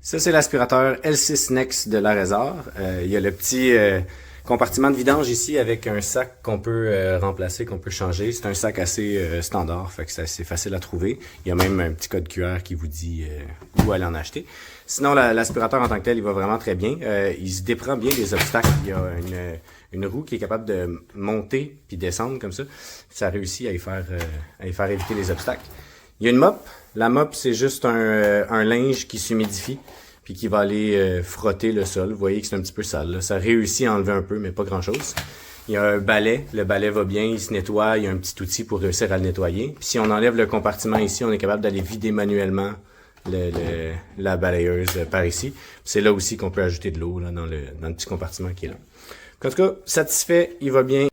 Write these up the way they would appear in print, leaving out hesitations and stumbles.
Ça, c'est l'aspirateur L6 Next de l'Aresar. Il y a le petit compartiment de vidange ici avec un sac qu'on peut remplacer, qu'on peut changer. C'est un sac assez standard, fait que c'est assez facile à trouver. Il y a même un petit code QR qui vous dit où aller en acheter. Sinon, l'aspirateur en tant que tel, il va vraiment très bien. Il se déprend bien des obstacles. Il y a une roue qui est capable de monter puis descendre comme ça. Ça réussit à y faire éviter les obstacles. Il y a une mop. La mop, c'est juste un linge qui s'humidifie puis qui va aller frotter le sol. Vous voyez que c'est un petit peu sale, là. Ça réussit à enlever un peu, mais pas grand-chose. Il y a un balai. Le balai va bien, il se nettoie. Il y a un petit outil pour réussir à le nettoyer. Puis si on enlève le compartiment ici, on est capable d'aller vider manuellement la balayeuse par ici. C'est là aussi qu'on peut ajouter de l'eau là, dans le petit compartiment qui est là. En tout cas, satisfait, il va bien.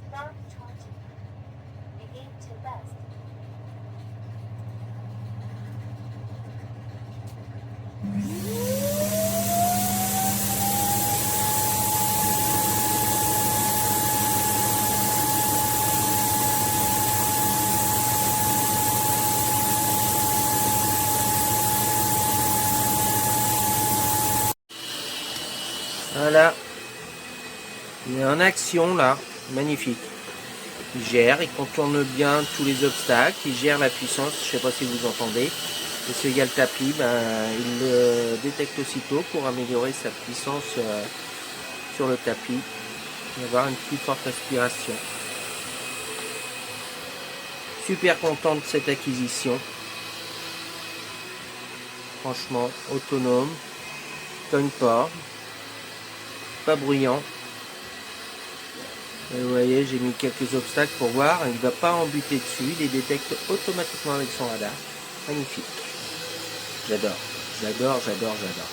Start charging. Begin to rest. Voilà, il est en action là, magnifique. Il gère, il contourne bien tous les obstacles, il gère la puissance, je ne sais pas si vous entendez. Et ce il y a le tapis, il le détecte aussitôt pour améliorer sa puissance sur le tapis et avoir une plus forte aspiration. Super content de cette acquisition. Franchement, autonome, cogne-port, pas bruyant. Et vous voyez, j'ai mis quelques obstacles pour voir, il ne va pas en buter dessus, il les détecte automatiquement avec son radar. Magnifique. J'adore, j'adore, j'adore, j'adore.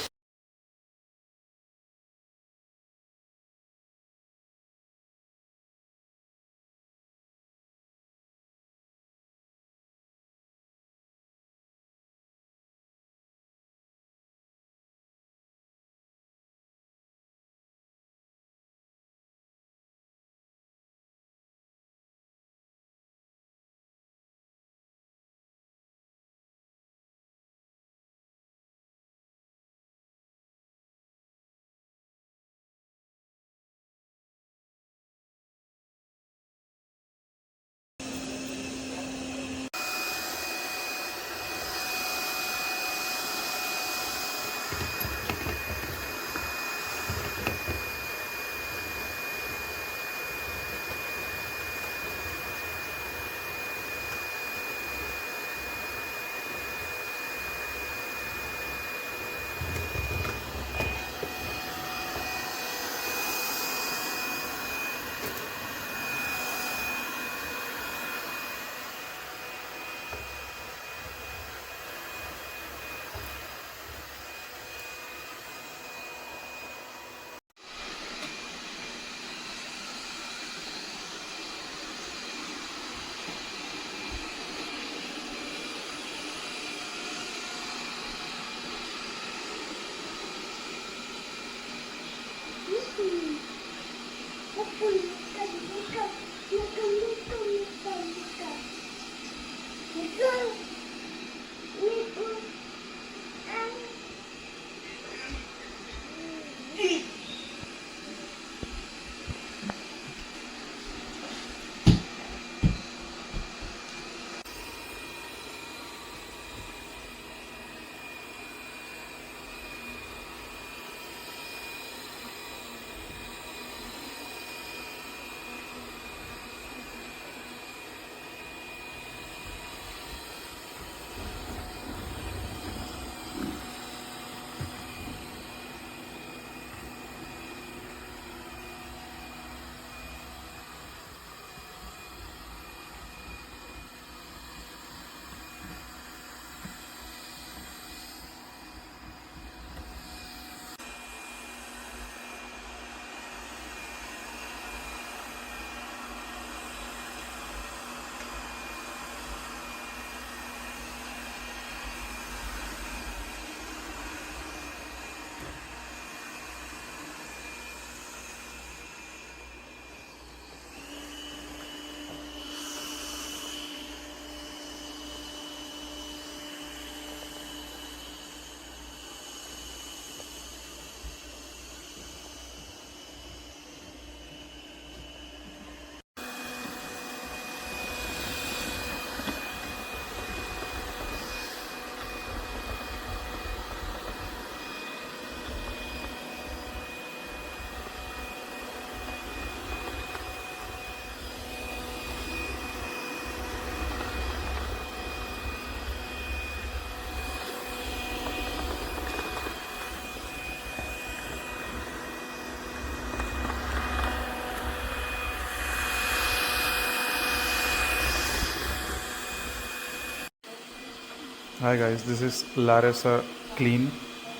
Hi guys, this is Larissa Clean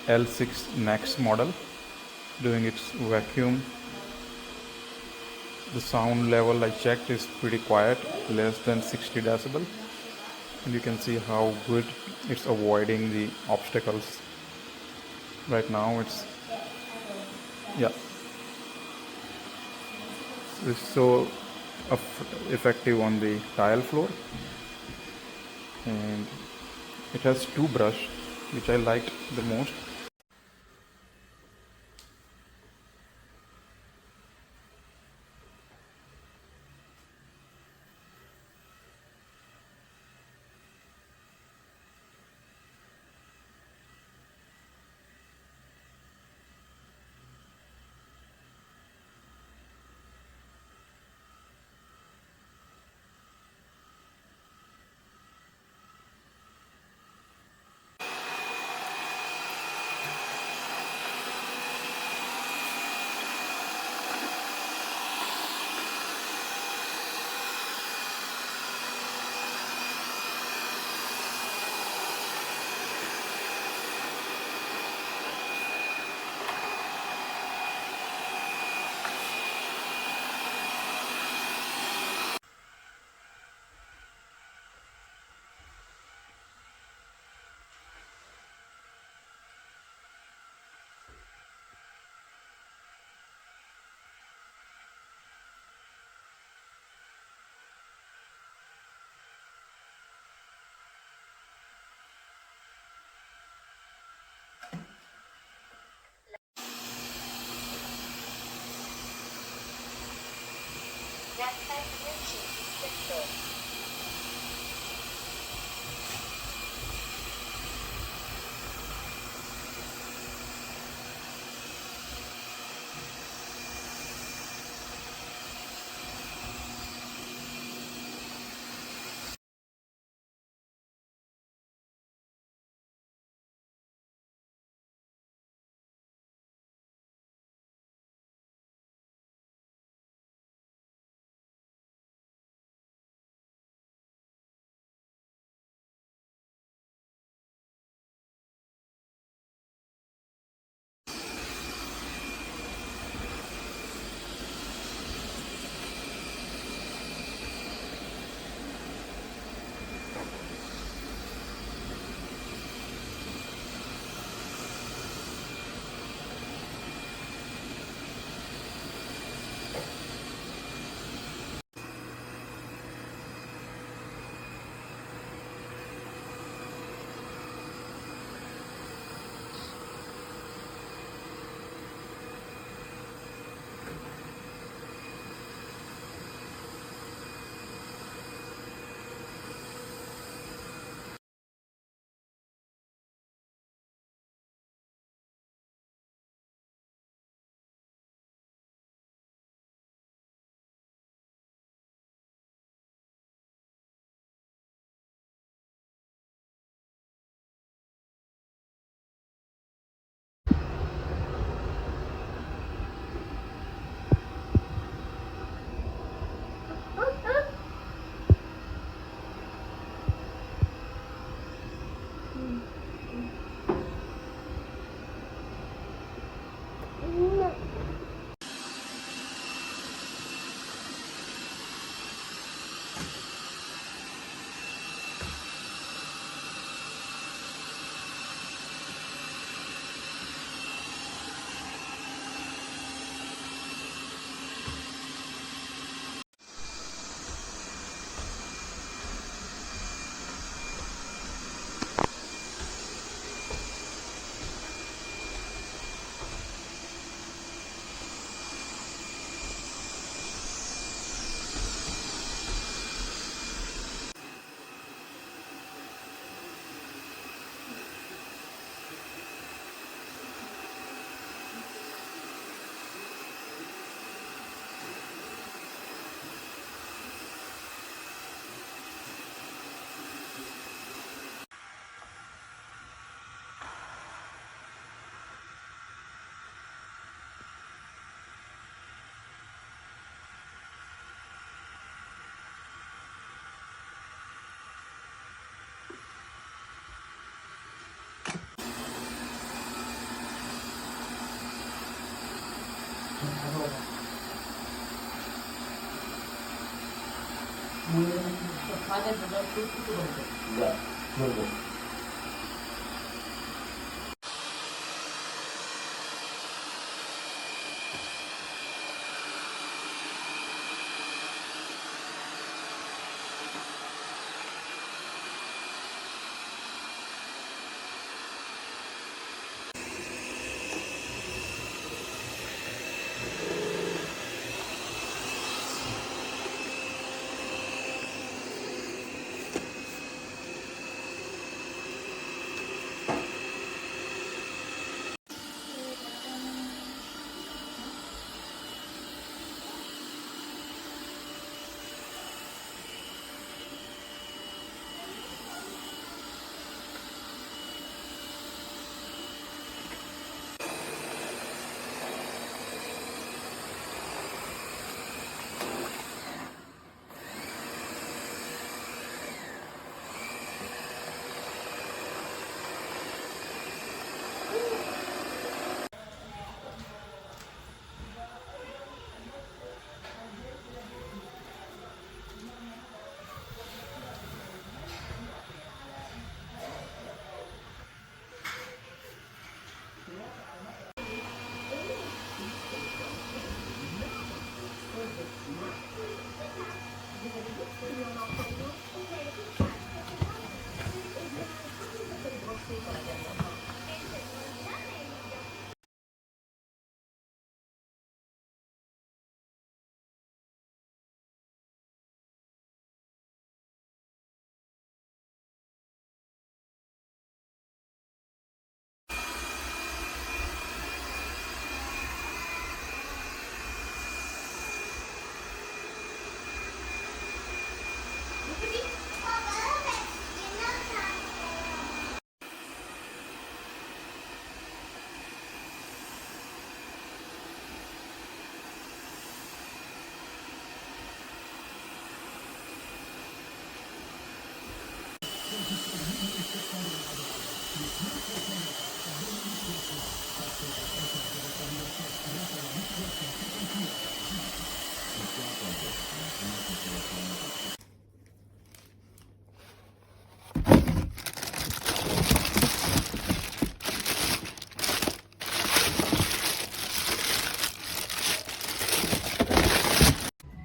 L6 Next model doing its vacuum. The sound level I checked is pretty quiet, less than 60 decibel, and you can see how good it's avoiding the obstacles. Right now it's, yeah, it's so effective on the tile floor, and it has two brush which I liked the most.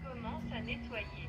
Commence à nettoyer.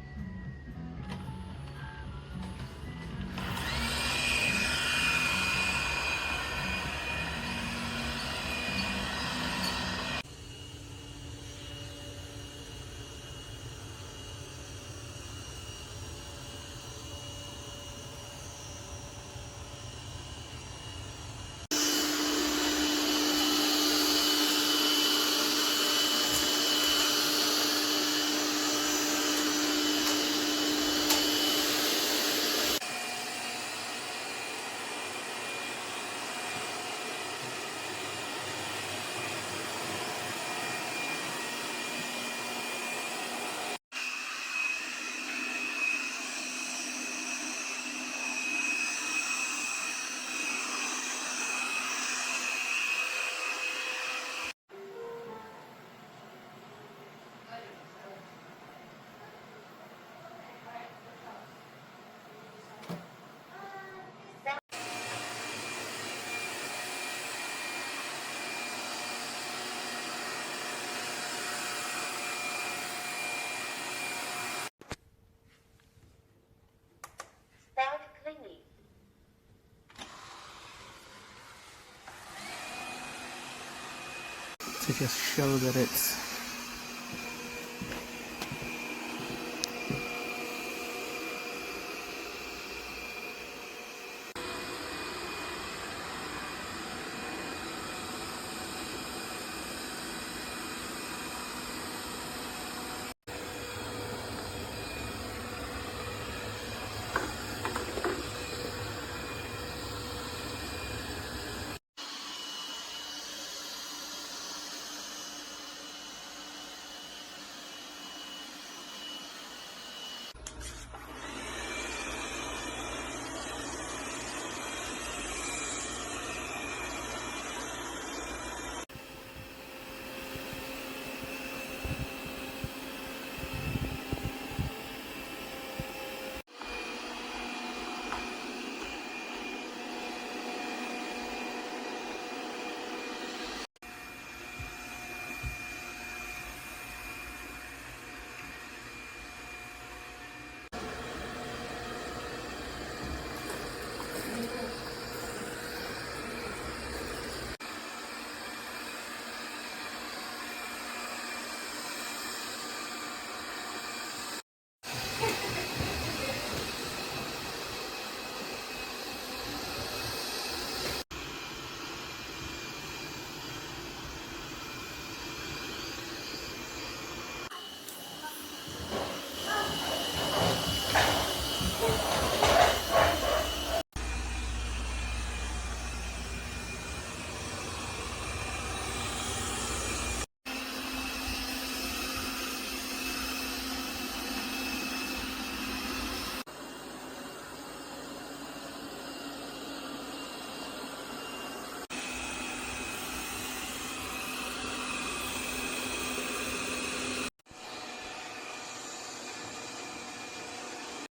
Start cleaning. To just show that it's